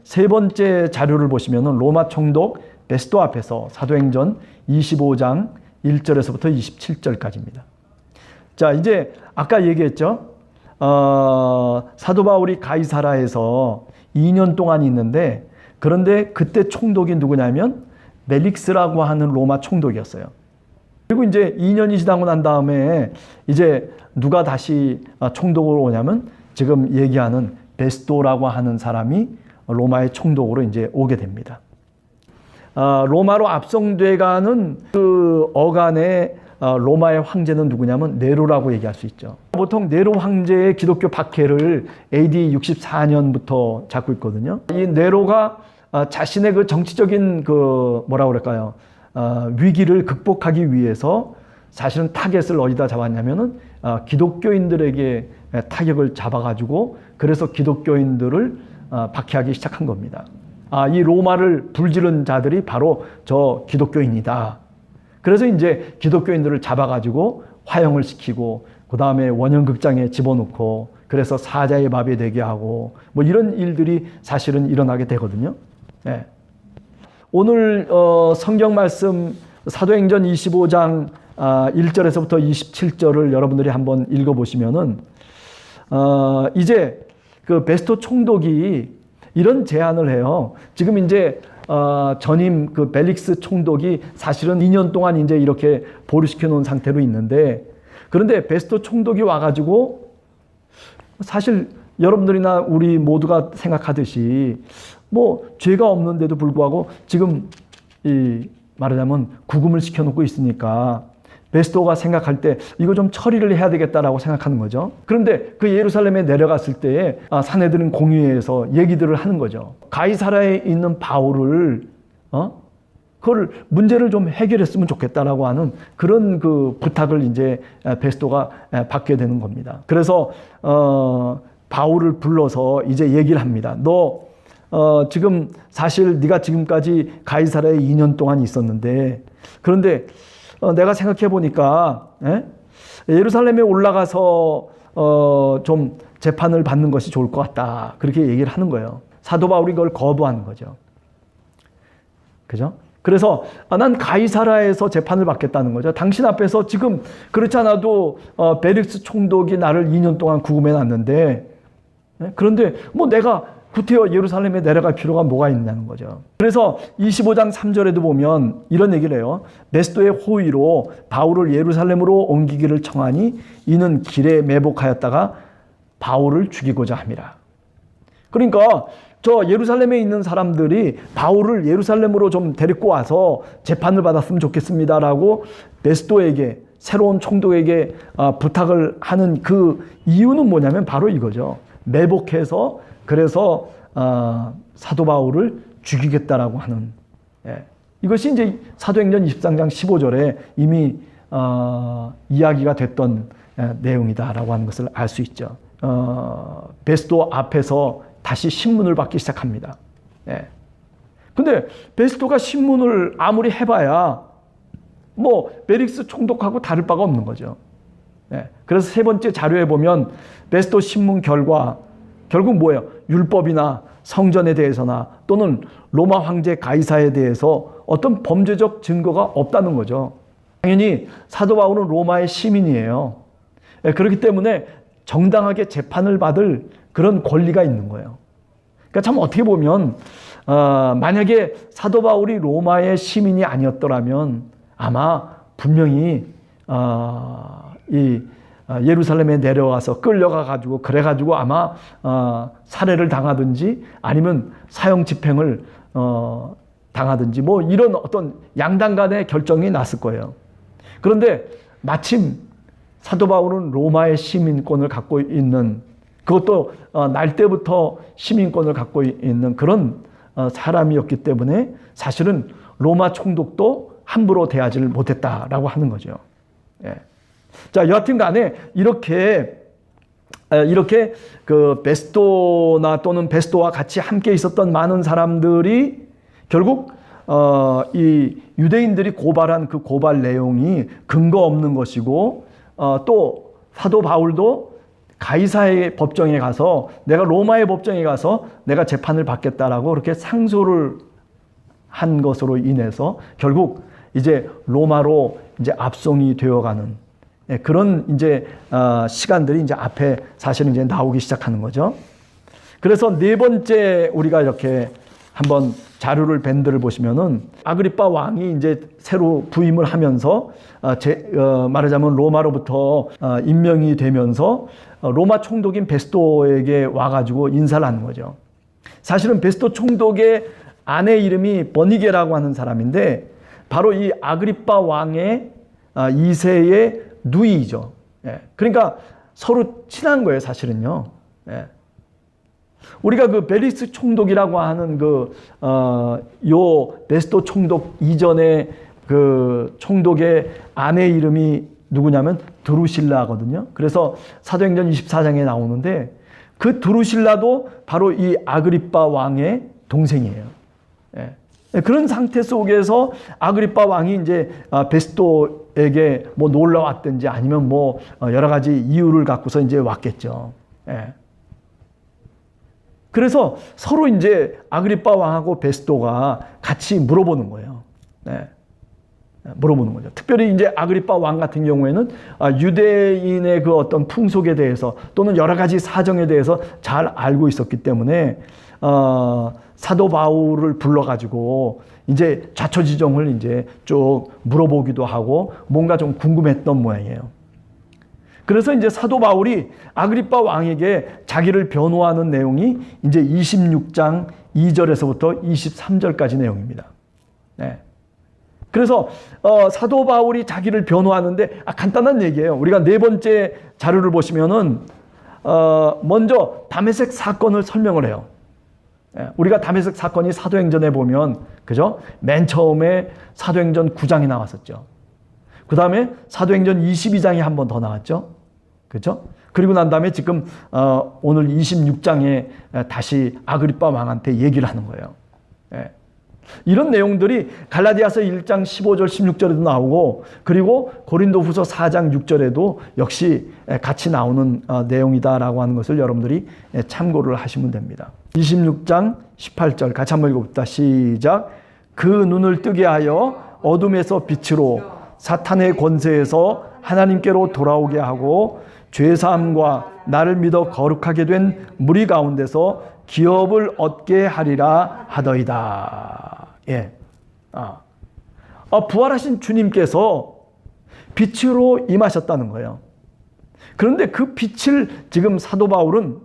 세 번째 자료를 보시면은 로마 총독 베스토 앞에서 사도행전 25장 1절에서부터 27절까지입니다. 자, 이제 아까 얘기했죠. 사도 바울이 가이사라에서 2년 동안 있는데, 그런데 그때 총독이 누구냐면 멜릭스라고 하는 로마 총독이었어요. 그리고 이제 2년이 지나고 난 다음에 이제 누가 다시 총독으로 오냐면 지금 얘기하는 베스토라고 하는 사람이 로마의 총독으로 이제 오게 됩니다. 로마로 압송돼가는 그 어간의 로마의 황제는 누구냐면 네로라고 얘기할 수 있죠. 보통 네로 황제의 기독교 박해를 AD 64년부터 잡고 있거든요. 이 네로가 자신의 그 정치적인 그 뭐라고 그럴까요? 위기를 극복하기 위해서 사실은 타겟을 어디다 잡았냐면은 기독교인들에게 타격을 잡아가지고 그래서 기독교인들을 박해하기 시작한 겁니다. 이 로마를 불지른 자들이 바로 저 기독교인이다. 그래서 이제 기독교인들을 잡아가지고 화형을 시키고 그 다음에 원형극장에 집어넣고 그래서 사자의 밥이 되게 하고 뭐 이런 일들이 사실은 일어나게 되거든요. 네. 오늘 성경 말씀 사도행전 25장 1절에서부터 27절을 여러분들이 한번 읽어보시면은 이제 그 베스토 총독이 이런 제안을 해요. 지금 이제 전임 그 벨릭스 총독이 사실은 2년 동안 이제 이렇게 보류시켜 놓은 상태로 있는데, 그런데 베스토 총독이 와가지고 사실 여러분들이나 우리 모두가 생각하듯이 뭐 죄가 없는데도 불구하고 지금 이 말하자면 구금을 시켜놓고 있으니까 베스토가 생각할 때 이거 좀 처리를 해야 되겠다라고 생각하는 거죠. 그런데 그 예루살렘에 내려갔을 때에 사내들은 공의회에서 얘기들을 하는 거죠. 가이사라에 있는 바울을 그걸 문제를 좀 해결했으면 좋겠다라고 하는 그런 그 부탁을 이제 베스토가 받게 되는 겁니다. 그래서 바울을 불러서 이제 얘기를 합니다. 너 지금 사실 네가 지금까지 가이사라에 2년 동안 있었는데, 그런데 내가 생각해 보니까 예루살렘에 올라가서 좀 재판을 받는 것이 좋을 것 같다. 그렇게 얘기를 하는 거예요. 사도 바울이 그걸 거부하는 거죠. 그죠? 그래서 난 가이사라에서 재판을 받겠다는 거죠. 당신 앞에서 지금 그렇지 않아도 벨릭스 총독이 나를 2년 동안 구금해 놨는데, 그런데 뭐 내가 구태여 예루살렘에 내려갈 필요가 뭐가 있냐는 거죠. 그래서 25장 3절에도 보면 이런 얘기를 해요. 베스토의 호의로 바울을 예루살렘으로 옮기기를 청하니 이는 길에 매복하였다가 바울을 죽이고자 함이라. 그러니까 저 예루살렘에 있는 사람들이 바울을 예루살렘으로 좀 데리고 와서 재판을 받았으면 좋겠습니다라고 베스토에게, 새로운 총독에게 부탁을 하는 그 이유는 뭐냐면 바로 이거죠. 매복해서 그래서 사도 바울을 죽이겠다라고 하는, 이것이 이제 사도행전 23장 15절에 이미 이야기가 됐던 내용이다라고 하는 것을 알 수 있죠. 베스토 앞에서 다시 신문을 받기 시작합니다. 근데 베스토가 신문을 아무리 해봐야 뭐 벨릭스 총독하고 다를 바가 없는 거죠. 그래서 세 번째 자료에 보면 베스토 신문 결과 결국 뭐예요? 율법이나 성전에 대해서나 또는 로마 황제 가이사에 대해서 어떤 범죄적 증거가 없다는 거죠. 당연히 사도 바울은 로마의 시민이에요. 그렇기 때문에 정당하게 재판을 받을 그런 권리가 있는 거예요. 그러니까 참 어떻게 보면 만약에 사도 바울이 로마의 시민이 아니었더라면 아마 분명히 예루살렘에 내려와서 끌려가가지고 그래가지고 아마 살해를 당하든지 아니면 사형 집행을 당하든지 뭐 이런 어떤 양당 간의 결정이 났을 거예요. 그런데 마침 사도 바울은 로마의 시민권을 갖고 있는, 그것도 날 때부터 시민권을 갖고 있는 그런 사람이었기 때문에 사실은 로마 총독도 함부로 대하지를 못했다라고 하는 거죠. 자, 여하튼 간에 이렇게 그 베스토나 또는 베스토와 같이 함께 있었던 많은 사람들이 결국 이 유대인들이 고발한 그 고발 내용이 근거 없는 것이고 또 사도 바울도 가이사의 법정에 가서 내가 로마의 법정에 가서 내가 재판을 받겠다라고 그렇게 상소를 한 것으로 인해서 결국 이제 로마로 이제 압송이 되어가는 그런 이제 시간들이 이제 앞에 사실은 이제 나오기 시작하는 거죠. 그래서 네 번째 우리가 이렇게 한번 자료를 밴드를 보시면은 아그리파 왕이 이제 새로 부임을 하면서 말하자면 로마로부터 임명이 되면서 로마 총독인 베스토에게 와가지고 인사를 하는 거죠. 사실은 베스토 총독의 아내 이름이 버니게라고 하는 사람인데 바로 이 아그리파 왕의 2세의 누이죠. 그러니까 서로 친한 거예요, 사실은요. 우리가 그 벨리스 총독이라고 하는 요 베스토 총독 이전에 그 총독의 아내 이름이 누구냐면 드루실라거든요. 그래서 사도행전 24장에 나오는데 그 드루실라도 바로 이 아그리파 왕의 동생이에요. 그런 상태 속에서 아그리파 왕이 이제 베스토에게 뭐 놀러 왔든지 아니면 뭐 여러 가지 이유를 갖고서 이제 왔겠죠. 그래서 서로 이제 아그리파 왕하고 베스토가 같이 물어보는 거예요. 물어보는 거죠. 특별히 이제 아그리파 왕 같은 경우에는 유대인의 그 어떤 풍속에 대해서 또는 여러 가지 사정에 대해서 잘 알고 있었기 때문에 사도 바울을 불러가지고 이제 자초지종을 이제 쭉 물어보기도 하고 뭔가 좀 궁금했던 모양이에요. 그래서 이제 사도 바울이 아그리파 왕에게 자기를 변호하는 내용이 이제 26장 2절에서부터 23절까지 내용입니다. 그래서 사도 바울이 자기를 변호하는데 간단한 얘기예요. 우리가 네 번째 자료를 보시면은 먼저 다메섹 사건을 설명을 해요. 우리가 다메섹 사건이 사도행전에 보면 그죠? 맨 처음에 사도행전 9장에 나왔었죠. 그 다음에 사도행전 22장에 한 번 더 나왔죠. 그죠? 그리고 난 다음에 지금 오늘 26장에 다시 아그리파 왕한테 얘기를 하는 거예요. 이런 내용들이 갈라디아서 1장 15절 16절에도 나오고 그리고 고린도후서 4장 6절에도 역시 같이 나오는 내용이다라고 하는 것을 여러분들이 참고를 하시면 됩니다. 26장 18절 같이 한번 읽어봅시다. 시작. 그 눈을 뜨게 하여 어둠에서 빛으로 사탄의 권세에서 하나님께로 돌아오게 하고 죄사함과 나를 믿어 거룩하게 된 무리 가운데서 기업을 얻게 하리라 하더이다. 부활하신 주님께서 빛으로 임하셨다는 거예요. 그런데 그 빛을 지금 사도 바울은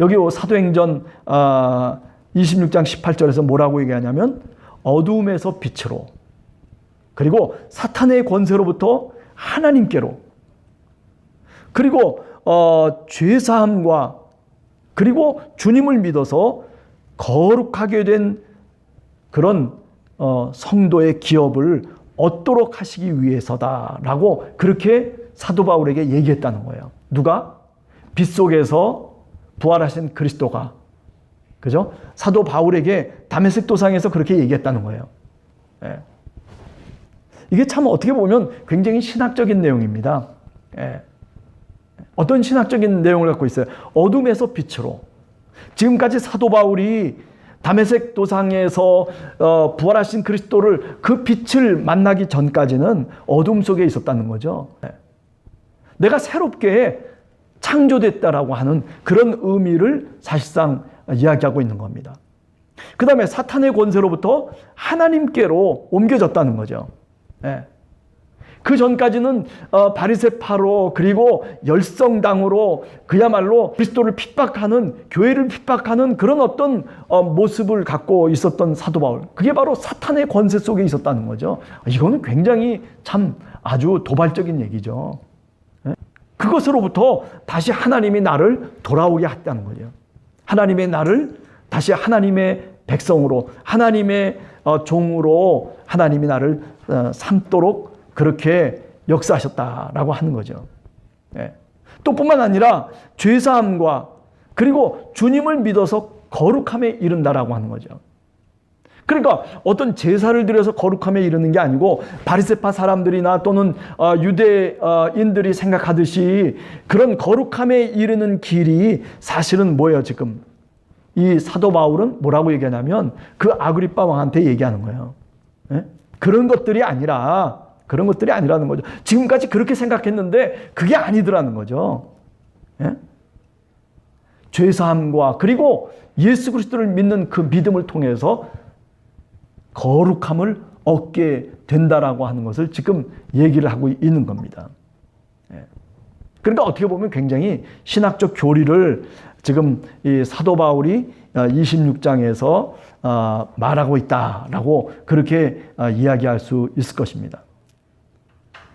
여기 사도행전 26장 18절에서 뭐라고 얘기하냐면 어두움에서 빛으로 그리고 사탄의 권세로부터 하나님께로 그리고 죄사함과 그리고 주님을 믿어서 거룩하게 된 그런 성도의 기업을 얻도록 하시기 위해서다라고 그렇게 사도 바울에게 얘기했다는 거예요. 누가? 빛 속에서 부활하신 그리스도가 그죠? 사도 바울에게 다메섹 도상에서 그렇게 얘기했다는 거예요. 이게 참 어떻게 보면 굉장히 신학적인 내용입니다. 어떤 신학적인 내용을 갖고 있어요? 어둠에서 빛으로. 지금까지 사도 바울이 다메섹 도상에서 부활하신 그리스도를 그 빛을 만나기 전까지는 어둠 속에 있었다는 거죠. 내가 새롭게 창조됐다라고 하는 그런 의미를 사실상 이야기하고 있는 겁니다. 그 다음에 사탄의 권세로부터 하나님께로 옮겨졌다는 거죠. 그 전까지는 바리새파로 그리고 열성당으로 그야말로 그리스도를 핍박하는 교회를 핍박하는 그런 어떤 모습을 갖고 있었던 사도 바울. 그게 바로 사탄의 권세 속에 있었다는 거죠. 이거는 굉장히 참 아주 도발적인 얘기죠. 그것으로부터 다시 하나님이 나를 돌아오게 했다는 거죠. 하나님의 나를 다시 하나님의 백성으로 하나님의 종으로 하나님이 나를 삼도록 그렇게 역사하셨다라고 하는 거죠. 또 뿐만 아니라 죄사함과 그리고 주님을 믿어서 거룩함에 이른다라고 하는 거죠. 그러니까 어떤 제사를 드려서 거룩함에 이르는 게 아니고 바리새파 사람들이나 또는 유대인들이 생각하듯이 그런 거룩함에 이르는 길이 사실은 뭐예요? 지금 이 사도 바울은 뭐라고 얘기하냐면 그 아그리빠 왕한테 얘기하는 거예요. 예? 그런 것들이 아니라는 거죠. 지금까지 그렇게 생각했는데 그게 아니더라는 거죠. 예? 죄사함과 그리고 예수 그리스도를 믿는 그 믿음을 통해서 거룩함을 얻게 된다라고 하는 것을 지금 얘기를 하고 있는 겁니다. 예. 그러니까 어떻게 보면 굉장히 신학적 교리를 지금 이 사도 바울이 26장에서 말하고 있다라고 그렇게 이야기할 수 있을 것입니다.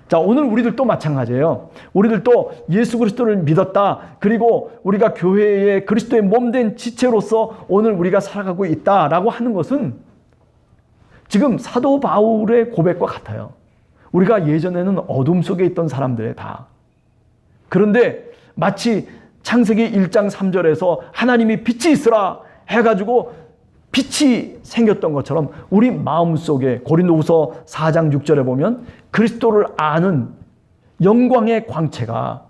자, 오늘 우리들도 마찬가지예요. 우리들도 예수 그리스도를 믿었다. 그리고 우리가 교회의 그리스도의 몸된 지체로서 오늘 우리가 살아가고 있다라고 하는 것은 지금 사도 바울의 고백과 같아요. 우리가 예전에는 어둠 속에 있던 사람들의 다. 그런데 마치 창세기 1장 3절에서 하나님이 빛이 있으라 해가지고 빛이 생겼던 것처럼 우리 마음속에 고린도후서 4장 6절에 보면 그리스도를 아는 영광의 광채가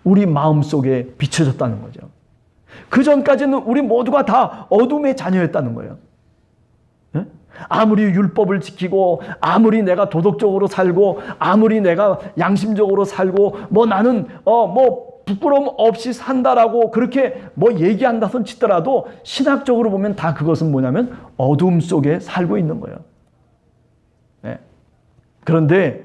우리 마음속에 비춰졌다는 거죠. 그 전까지는 우리 모두가 다 어둠의 자녀였다는 거예요. 아무리 율법을 지키고 아무리 내가 도덕적으로 살고 아무리 내가 양심적으로 살고 나는 부끄러움 없이 산다라고 그렇게 얘기한다 손 치더라도 신학적으로 보면 다 그것은 뭐냐면 어둠 속에 살고 있는 거예요. 네. 그런데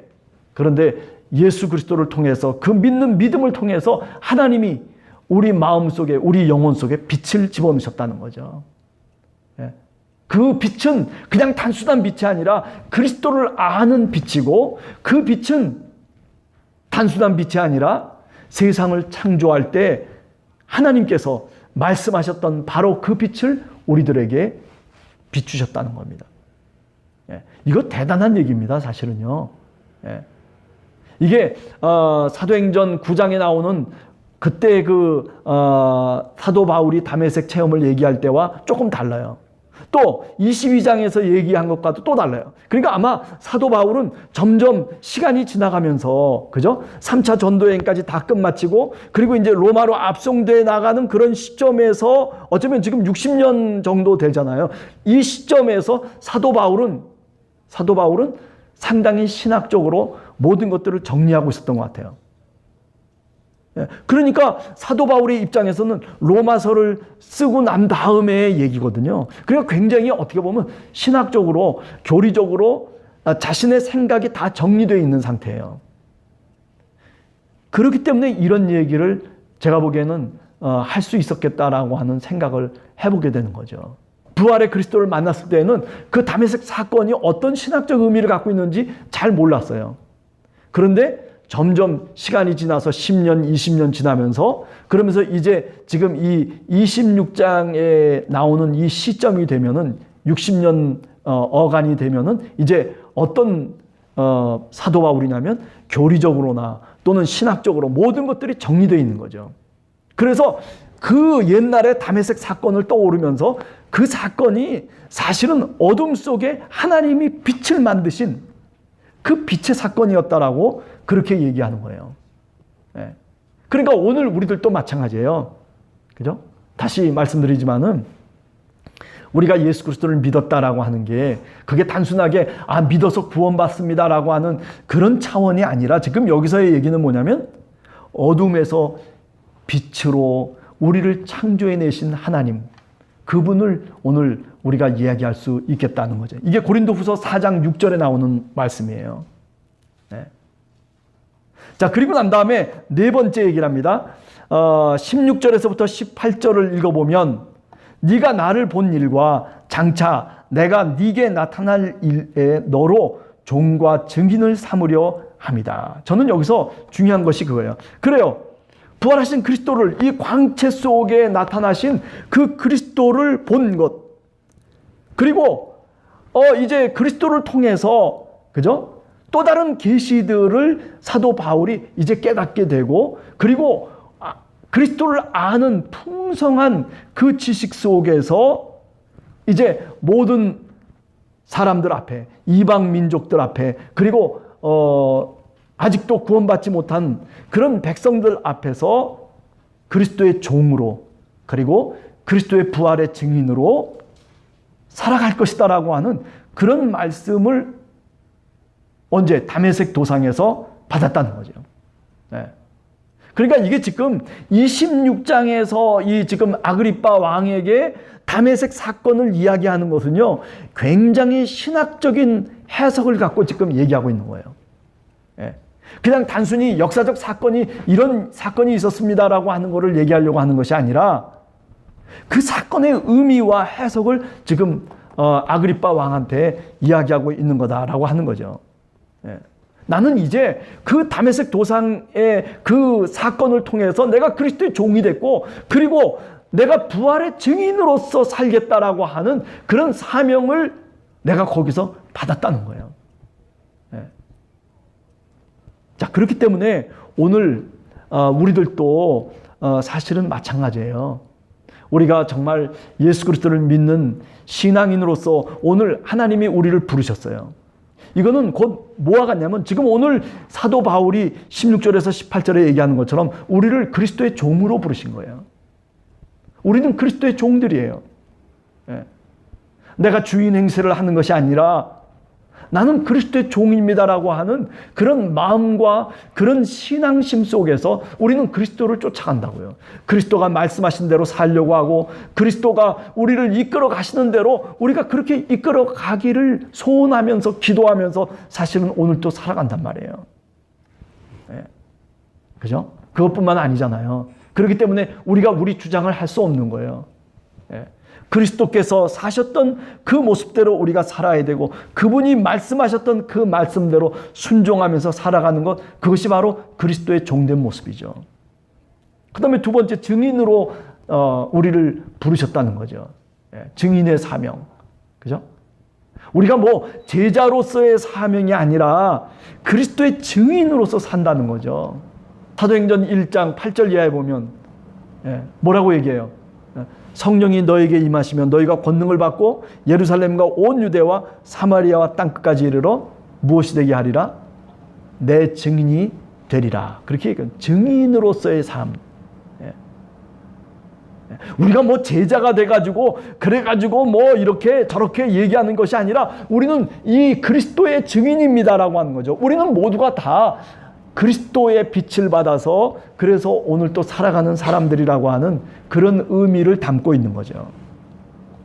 예수 그리스도를 통해서 그 믿는 믿음을 통해서 하나님이 우리 마음 속에 우리 영혼 속에 빛을 집어넣으셨다는 거죠. 네. 그 빛은 그냥 단순한 빛이 아니라 그리스도를 아는 빛이고 그 빛은 단순한 빛이 아니라 세상을 창조할 때 하나님께서 말씀하셨던 바로 그 빛을 우리들에게 비추셨다는 겁니다. 예, 이거 대단한 얘기입니다, 사실은요. 예. 이게 사도행전 9장에 나오는 그때 사도 바울이 다메섹 체험을 얘기할 때와 조금 달라요. 또 22장에서 얘기한 것과도 또 달라요. 그러니까 아마 사도 바울은 점점 시간이 지나가면서 그죠? 3차 전도여행까지 다 끝마치고 그리고 이제 로마로 압송돼 나가는 그런 시점에서 어쩌면 지금 60년 정도 되잖아요. 이 시점에서 사도 바울은 상당히 신학적으로 모든 것들을 정리하고 있었던 것 같아요. 그러니까 사도 바울의 입장에서는 로마서를 쓰고 난 다음에 얘기거든요. 그러니까 굉장히 어떻게 보면 신학적으로 교리적으로 자신의 생각이 다 정리되어 있는 상태예요. 그렇기 때문에 이런 얘기를 제가 보기에는 할 수 있었겠다라고 하는 생각을 해보게 되는 거죠. 부활의 그리스도를 만났을 때는 그 다메섹 사건이 어떤 신학적 의미를 갖고 있는지 잘 몰랐어요. 그런데 점점 시간이 지나서 10년, 20년 지나면서 그러면서 이제 지금 이 26장에 나오는 이 시점이 되면은 60년 어간이 되면은 이제 어떤 사도 바울이냐면 교리적으로나 또는 신학적으로 모든 것들이 정리되어 있는 거죠. 그래서 그 옛날에 다메섹 사건을 떠오르면서 그 사건이 사실은 어둠 속에 하나님이 빛을 만드신 그 빛의 사건이었다라고 그렇게 얘기하는 거예요. 예. 그러니까 오늘 우리들도 마찬가지예요. 그죠? 다시 말씀드리지만은 우리가 예수 그리스도를 믿었다라고 하는 게 그게 단순하게 믿어서 구원받습니다라고 하는 그런 차원이 아니라 지금 여기서의 얘기는 뭐냐면 어둠에서 빛으로 우리를 창조해내신 하나님 그분을 오늘 우리가 이야기할 수 있겠다는 거죠. 이게 고린도후서 4장 6절에 나오는 말씀이에요. 네. 자, 그리고 난 다음에 네 번째 얘기를 합니다. 16절에서부터 18절을 읽어보면 네가 나를 본 일과 장차 내가 네게 나타날 일에 너로 종과 증인을 삼으려 함이다. 저는 여기서 중요한 것이 그거예요. 그래요. 부활하신 그리스도를 이 광채 속에 나타나신 그 그리스도를 본 것. 그리고 이제 그리스도를 통해서 그죠? 또 다른 계시들을 사도 바울이 이제 깨닫게 되고 그리고 그리스도를 아는 풍성한 그 지식 속에서 이제 모든 사람들 앞에, 이방 민족들 앞에, 그리고 아직도 구원받지 못한 그런 백성들 앞에서 그리스도의 종으로, 그리고 그리스도의 부활의 증인으로 살아갈 것이다라고 하는 그런 말씀을 언제? 다메섹 도상에서 받았다는 거죠. 네. 그러니까 이게 지금 26장에서 이 지금 아그리빠 왕에게 다메섹 사건을 이야기하는 것은요, 굉장히 신학적인 해석을 갖고 지금 얘기하고 있는 거예요. 예. 그냥 단순히 역사적 사건이 이런 사건이 있었습니다라고 하는 것을 얘기하려고 하는 것이 아니라 그 사건의 의미와 해석을 지금 아그리빠 왕한테 이야기하고 있는 거다라고 하는 거죠. 예. 나는 이제 그 다메섹 도상의 그 사건을 통해서 내가 그리스도의 종이 됐고, 그리고 내가 부활의 증인으로서 살겠다라고 하는 그런 사명을 내가 거기서 받았다는 거예요. 예. 자, 그렇기 때문에 오늘 우리들도 사실은 마찬가지예요. 우리가 정말 예수 그리스도를 믿는 신앙인으로서 오늘 하나님이 우리를 부르셨어요. 이거는 곧 뭐와 같냐면 지금 오늘 사도 바울이 16절에서 18절에 얘기하는 것처럼 우리를 그리스도의 종으로 부르신 거예요. 우리는 그리스도의 종들이에요. 예. 내가 주인 행세를 하는 것이 아니라 나는 그리스도의 종입니다라고 하는 그런 마음과 그런 신앙심 속에서 우리는 그리스도를 쫓아간다고요. 그리스도가 말씀하신 대로 살려고 하고 그리스도가 우리를 이끌어 가시는 대로 우리가 그렇게 이끌어 가기를 소원하면서 기도하면서 사실은 오늘 또 살아간단 말이에요. 네. 그죠? 그것뿐만 아니잖아요. 그렇기 때문에 우리가 우리 주장을 할 수 없는 거예요. 네. 그리스도께서 사셨던 그 모습대로 우리가 살아야 되고 그분이 말씀하셨던 그 말씀대로 순종하면서 살아가는 것, 그것이 바로 그리스도의 종된 모습이죠. 그 다음에 두 번째, 증인으로 우리를 부르셨다는 거죠. 증인의 사명. 그죠? 우리가 뭐 제자로서의 사명이 아니라 그리스도의 증인으로서 산다는 거죠. 사도행전 1장 8절 이하에 보면 뭐라고 얘기해요? 성령이 너에게 임하시면 너희가 권능을 받고 예루살렘과 온 유대와 사마리아와 땅끝까지 이르러 무엇이 되게 하리라? 내 증인이 되리라. 그렇게 얘기해요. 증인으로서의 삶. 우리가 뭐 제자가 돼가지고 그래가지고 뭐 이렇게 저렇게 얘기하는 것이 아니라 우리는 이 그리스도의 증인입니다라고 하는 거죠. 우리는 모두가 다 그리스도의 빛을 받아서 그래서 오늘 또 살아가는 사람들이라고 하는 그런 의미를 담고 있는 거죠.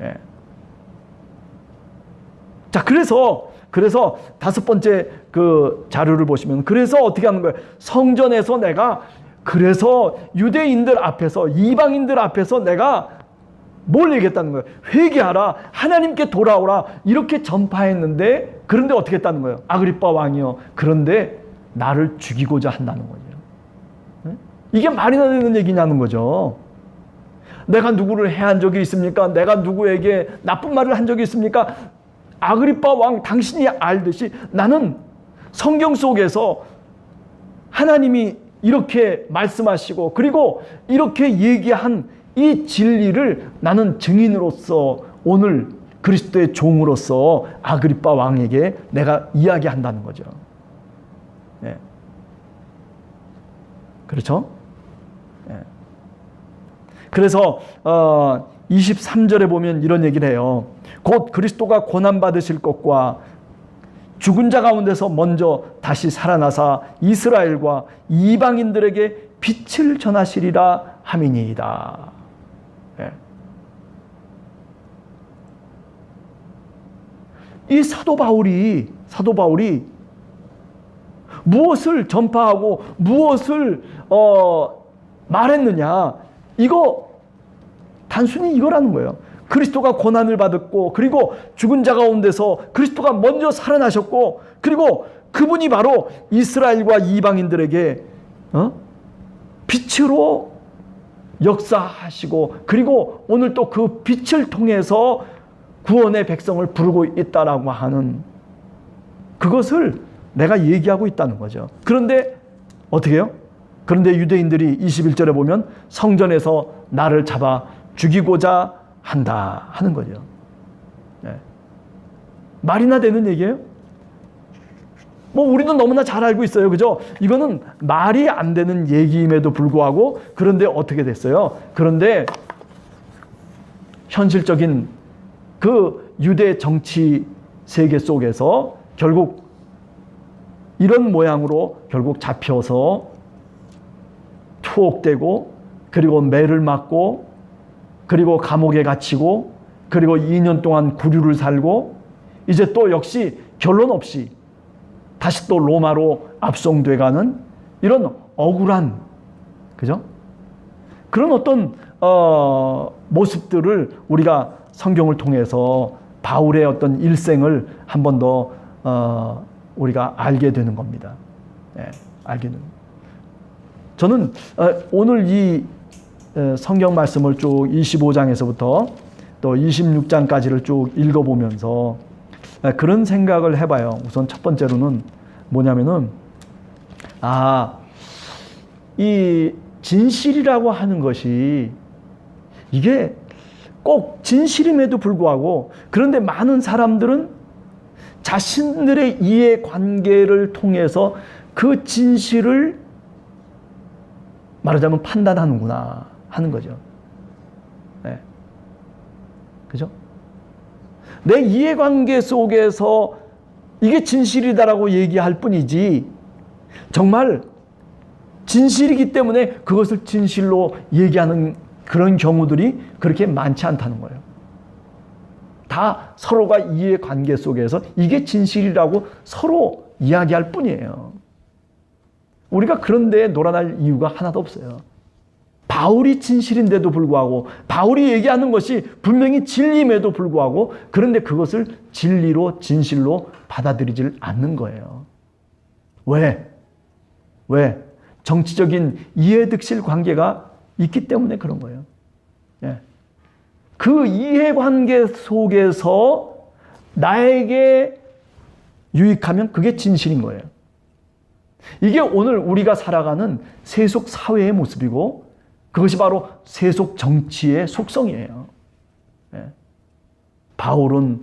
예. 자, 그래서 다섯 번째 그 자료를 보시면 그래서 어떻게 하는 거예요? 성전에서 내가 그래서 유대인들 앞에서 이방인들 앞에서 내가 뭘 얘기했다는 거예요? 회개하라, 하나님께 돌아오라 이렇게 전파했는데 그런데 어떻게 했다는 거예요? 아그리빠 왕이요. 그런데 나를 죽이고자 한다는 거죠. 이게 말이나 되는 얘기냐는 거죠. 내가 누구를 해한 적이 있습니까? 내가 누구에게 나쁜 말을 한 적이 있습니까? 아그리빠 왕, 당신이 알듯이 나는 성경 속에서 하나님이 이렇게 말씀하시고 그리고 이렇게 얘기한 이 진리를 나는 증인으로서 오늘 그리스도의 종으로서 아그리빠 왕에게 내가 이야기한다는 거죠. 네. 그렇죠? 네. 그래서 23절에 보면 이런 얘기를 해요. 곧 그리스도가 고난받으실 것과 죽은 자 가운데서 먼저 다시 살아나사 이스라엘과 이방인들에게 빛을 전하시리라 함이니이다. 네. 이 사도 바울이 무엇을 전파하고 무엇을 말했느냐? 이거 단순히 이거라는 거예요. 그리스도가 고난을 받았고 그리고 죽은 자 가운데서 그리스도가 먼저 살아나셨고 그리고 그분이 바로 이스라엘과 이방인들에게 빛으로 역사하시고 그리고 오늘 또 그 빛을 통해서 구원의 백성을 부르고 있다라고 하는 그것을 내가 얘기하고 있다는 거죠. 그런데 어떻게 해요? 그런데 유대인들이 21절에 보면 성전에서 나를 잡아 죽이고자 한다 하는 거죠. 말이나 되는 얘기예요? 뭐 우리도 너무나 잘 알고 있어요. 그죠? 이거는 말이 안 되는 얘기임에도 불구하고 그런데 어떻게 됐어요? 그런데 현실적인 그 유대 정치 세계 속에서 결국 이런 모양으로 결국 잡혀서 투옥되고 그리고 매를 맞고 그리고 감옥에 갇히고 그리고 2년 동안 구류를 살고 이제 또 역시 결론 없이 다시 또 로마로 압송돼가는 이런 억울한, 그죠? 그런 어떤 모습들을 우리가 성경을 통해서 바울의 어떤 일생을 한 번 더 우리가 알게 되는 겁니다. 알게 되는. 저는 오늘 이 성경 말씀을 쭉 25장에서부터 또 26장까지를 쭉 읽어보면서 그런 생각을 해봐요. 우선 첫 번째로는 뭐냐면은 이 진실이라고 하는 것이 이게 꼭 진실임에도 불구하고 그런데 많은 사람들은 자신들의 이해관계를 통해서 그 진실을 말하자면 판단하는구나 하는 거죠. 네. 그죠? 내 이해관계 속에서 이게 진실이다라고 얘기할 뿐이지 정말 진실이기 때문에 그것을 진실로 얘기하는 그런 경우들이 그렇게 많지 않다는 거예요. 다 서로가 이해관계 속에서 이게 진실이라고 서로 이야기할 뿐이에요. 우리가 그런 데에 놀아날 이유가 하나도 없어요. 바울이 진실인데도 불구하고 바울이 얘기하는 것이 분명히 진리임에도 불구하고 그런데 그것을 진리로 진실로 받아들이질 않는 거예요. 왜? 정치적인 이해득실 관계가 있기 때문에 그런 거예요. 그 이해관계 속에서 나에게 유익하면 그게 진실인 거예요. 이게 오늘 우리가 살아가는 세속 사회의 모습이고 그것이 바로 세속 정치의 속성이에요. 바울은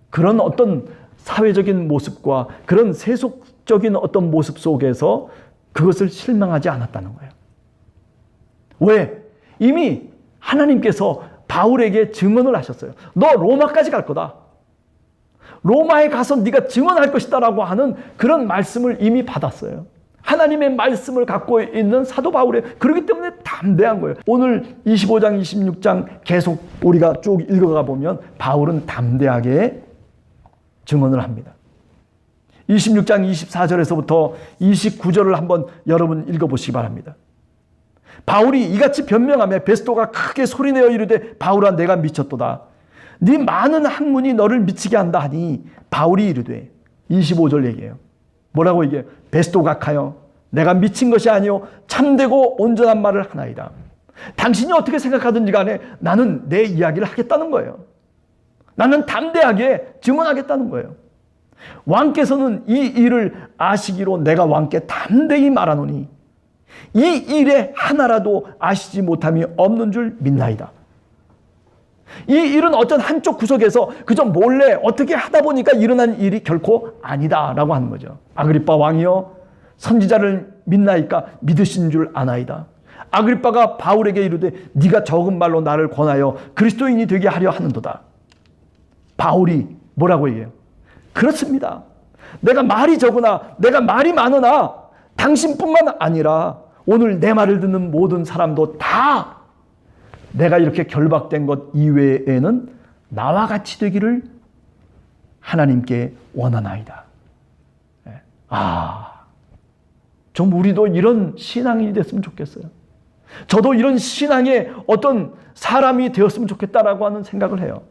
그런 어떤 사회적인 모습과 그런 세속적인 어떤 모습 속에서 그것을 실망하지 않았다는 거예요. 왜? 이미 하나님께서 바울에게 증언을 하셨어요. 너 로마까지 갈 거다. 로마에 가서 네가 증언할 것이다 라고 하는 그런 말씀을 이미 받았어요. 하나님의 말씀을 갖고 있는 사도 바울의 그렇기 때문에 담대한 거예요. 오늘 25장 26장 계속 우리가 쭉 읽어가 보면 바울은 담대하게 증언을 합니다. 26장 24절에서부터 29절을 한번 여러분 읽어보시기 바랍니다. 바울이 이같이 변명하며 베스도가 크게 소리내어 이르되 바울아 내가 미쳤도다. 네 많은 학문이 너를 미치게 한다 하니 바울이 이르되 25절 얘기해요. 뭐라고 얘기해요? 베스도가 카여 내가 미친 것이 아니요 참되고 온전한 말을 하나이다. 당신이 어떻게 생각하든지 간에 나는 내 이야기를 하겠다는 거예요. 나는 담대하게 증언하겠다는 거예요. 왕께서는 이 일을 아시기로 내가 왕께 담대히 말하노니 이 일에 하나라도 아시지 못함이 없는 줄 믿나이다. 이 일은 어떤 한쪽 구석에서 그저 몰래 어떻게 하다 보니까 일어난 일이 결코 아니다라고 하는 거죠. 아그리빠 왕이여 선지자를 믿나이까 믿으신 줄 아나이다. 아그리빠가 바울에게 이르되 네가 적은 말로 나를 권하여 그리스도인이 되게 하려 하는도다. 바울이 뭐라고 얘기해요? 그렇습니다. 내가 말이 적으나 내가 말이 많으나 당신뿐만 아니라 오늘 내 말을 듣는 모든 사람도 다 내가 이렇게 결박된 것 이외에는 나와 같이 되기를 하나님께 원하나이다. 좀 우리도 이런 신앙이 됐으면 좋겠어요. 저도 이런 신앙의 어떤 사람이 되었으면 좋겠다라고 하는 생각을 해요.